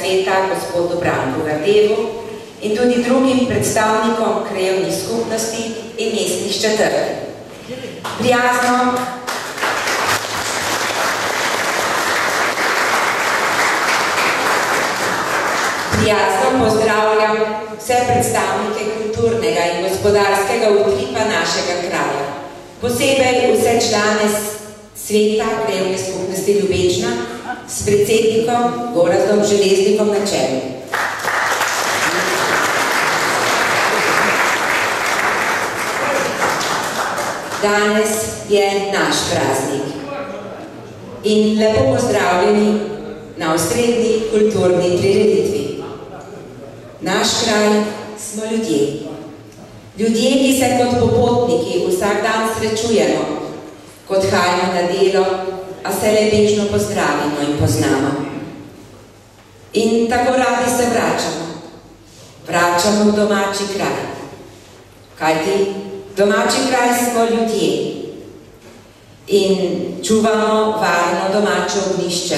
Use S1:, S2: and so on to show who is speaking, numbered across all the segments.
S1: sveta gospodu Branku Gardevu in tudi drugim predstavnikom krajevnih skupnosti in mestnih četrti. Prijazno pozdravljam vse predstavnike kulturnega in gospodarskega utripa našega kraja, posebej vse člane sveta krajevne skupnosti Ljubečna s predsednikom Gorazdom Železnikom na čelu. Danes je naš praznik in lepo pozdravljeni na osrednji kulturni prireditvi. Naš kraj smo ljudje. Ljudje, ki se kot popotniki vsak dan srečujemo, kot hajamo na delo, a se le bežno pozdravimo in poznamo. In tako radi se vračamo. Vračamo v domači kraj. Kajti domači kraj smo ljudje in čuvamo varno domače ognjišče,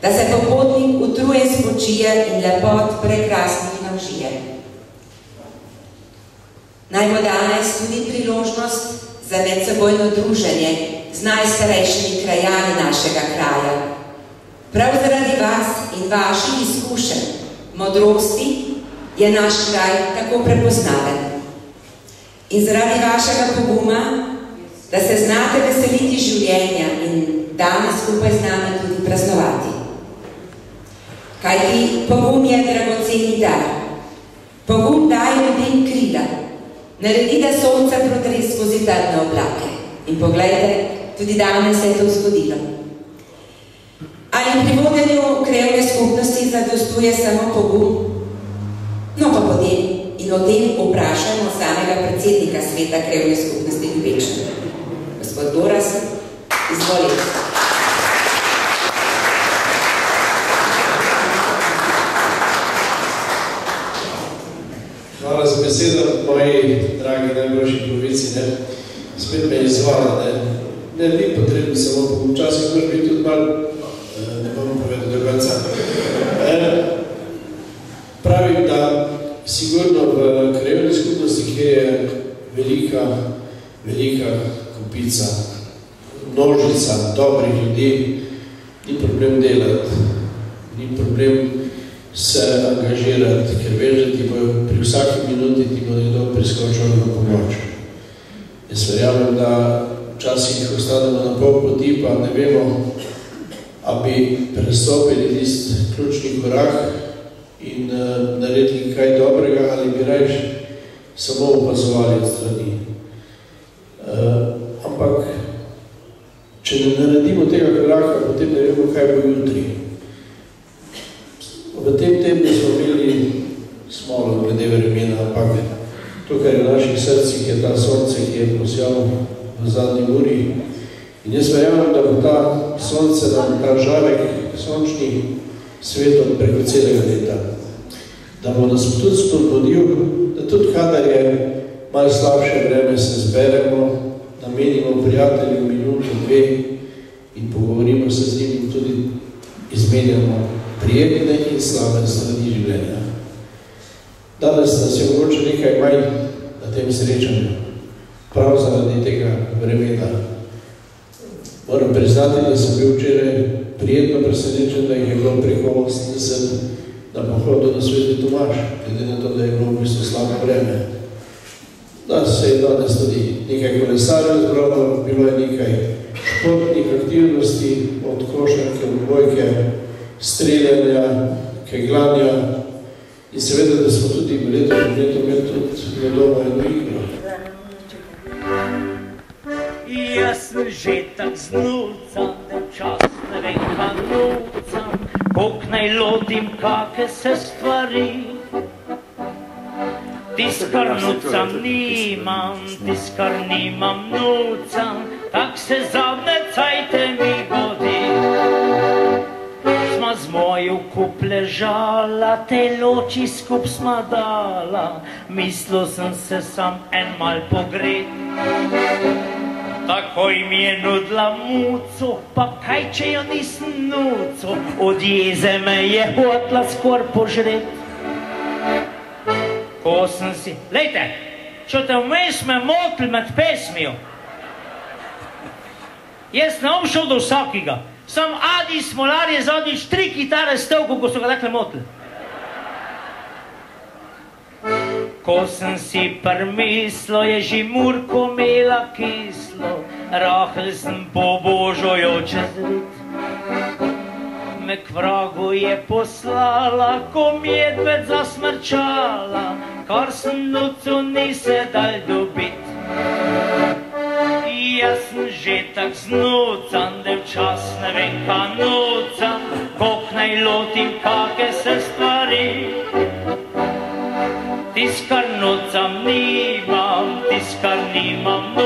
S1: da se popotnik utrujen spočije in lepot prekrasnih navžije. Naj bo danes tudi priložnost za medsebojno druženje z najstarejšimi krajani našega kraja. Prav zaradi vas in vaših izkušenj, modrosti, je naš kraj tako prepoznaven. In zaradi vašega poguma, da se znate veseliti življenja in danes skupaj z nami tudi praznovati. Kajti pogum je dragoceni dar. Pogum daje ljudem krila, naredi, da sonce prodre skozi temne oblake. In poglejte, tudi danes se je to zgodilo. Ali pri vodenju krajevne skupnosti zadostuje samo pogum? No pa potem in o tem vprašamo samega predsednika sveta krajevne skupnosti Ljubečna. Gospod Gorazd, izvolite.
S2: Hvala za besedo, moji dragi najboljši polovici. Spet me izvala, ne ni potrebno samo pogum, včasih mora biti tudi malo, ne bom povedal do konca. Pravim, da sigurno v krajevni skupnosti, kjer je velika kupica, množica dobrih ljudi, ni problem delati, ni problem se angažirati, ker veš, da ti bo pri vsaki minuti ti bo nekdo priskočil na pomoč. Jaz verjamem, da včasih ostanemo na pol poti, pa ne vemo, a bi prestopili tisti ključni korak in naredili kaj dobrega, ali bi rajš samo opazovali od strani. Ampak, če ne naredimo tega koraka, potem ne vemo, kaj bo jutri. V tem tednu smo imeli smolo glede vremena, ampak to, kar je v naših srcih, je ta sonce, ki je posjal v zadnji uri. In jaz verjamem, da bo ta sonce nam, ta žarek sončni svetom preko celega leta. Da bo nas tudi spodbudil, da tudi kadar je malo slabše vreme, se zberemo, namenimo prijatelju minuto, dve in pogovorimo se z njim in tudi izmenjamo prijetne in slabe strani življenja. Danes nas je mogoče nekaj manj na tem srečanju, prav zaradi tega vremena. Moram priznati, da sem bil včeraj prijetno presenečen, da jih je bilo preko 80 na pohodu na Sveti Tomaž, glede na to, da je bilo v bistvu slabo vreme. Da se je danes tudi nekaj kolesarjev zbralo, bilo je nekaj športnih aktivnosti, od košarke, odbojke, streljanja, keglanja in seveda, da smo tudi leto imeli tudi doma eno igro.
S3: Jaz sem že tak znucan, da čas ne vem, kaj nucam, koliko naj lodim, kake se stvari. Tis, kar nucam, nimam, tis, kar nimam, nucam, tak se zadnje cajte mi godi. Sma z moju kup ležala, te loči skup sma dala, mislil sem se sam en mal pogret. Takoj mi je nudila muco, pa kaj če jo nisem nuco, od jeze me je hotla skor požret. Ko sem si, lejte, čo te vmes me motli med pesmijo. Jaz ne bom šel do vsakega, sam Adi Smolar je zadnjič 3 kitare stavko, ko so ga takle motli. Ko sem si prmislo, je že Murko imela kislo, rahel sem po Božojo čez rit. Me k vragu je poslala, ko medved zasmrčala, kar sem nucu ni se dal dobit. Jaz sem že tak znucan, da včas ne vem, ka nucam, kolik naj lotim, kake se stvari. Tis, kar nucam, nimam, tis, kar nimam,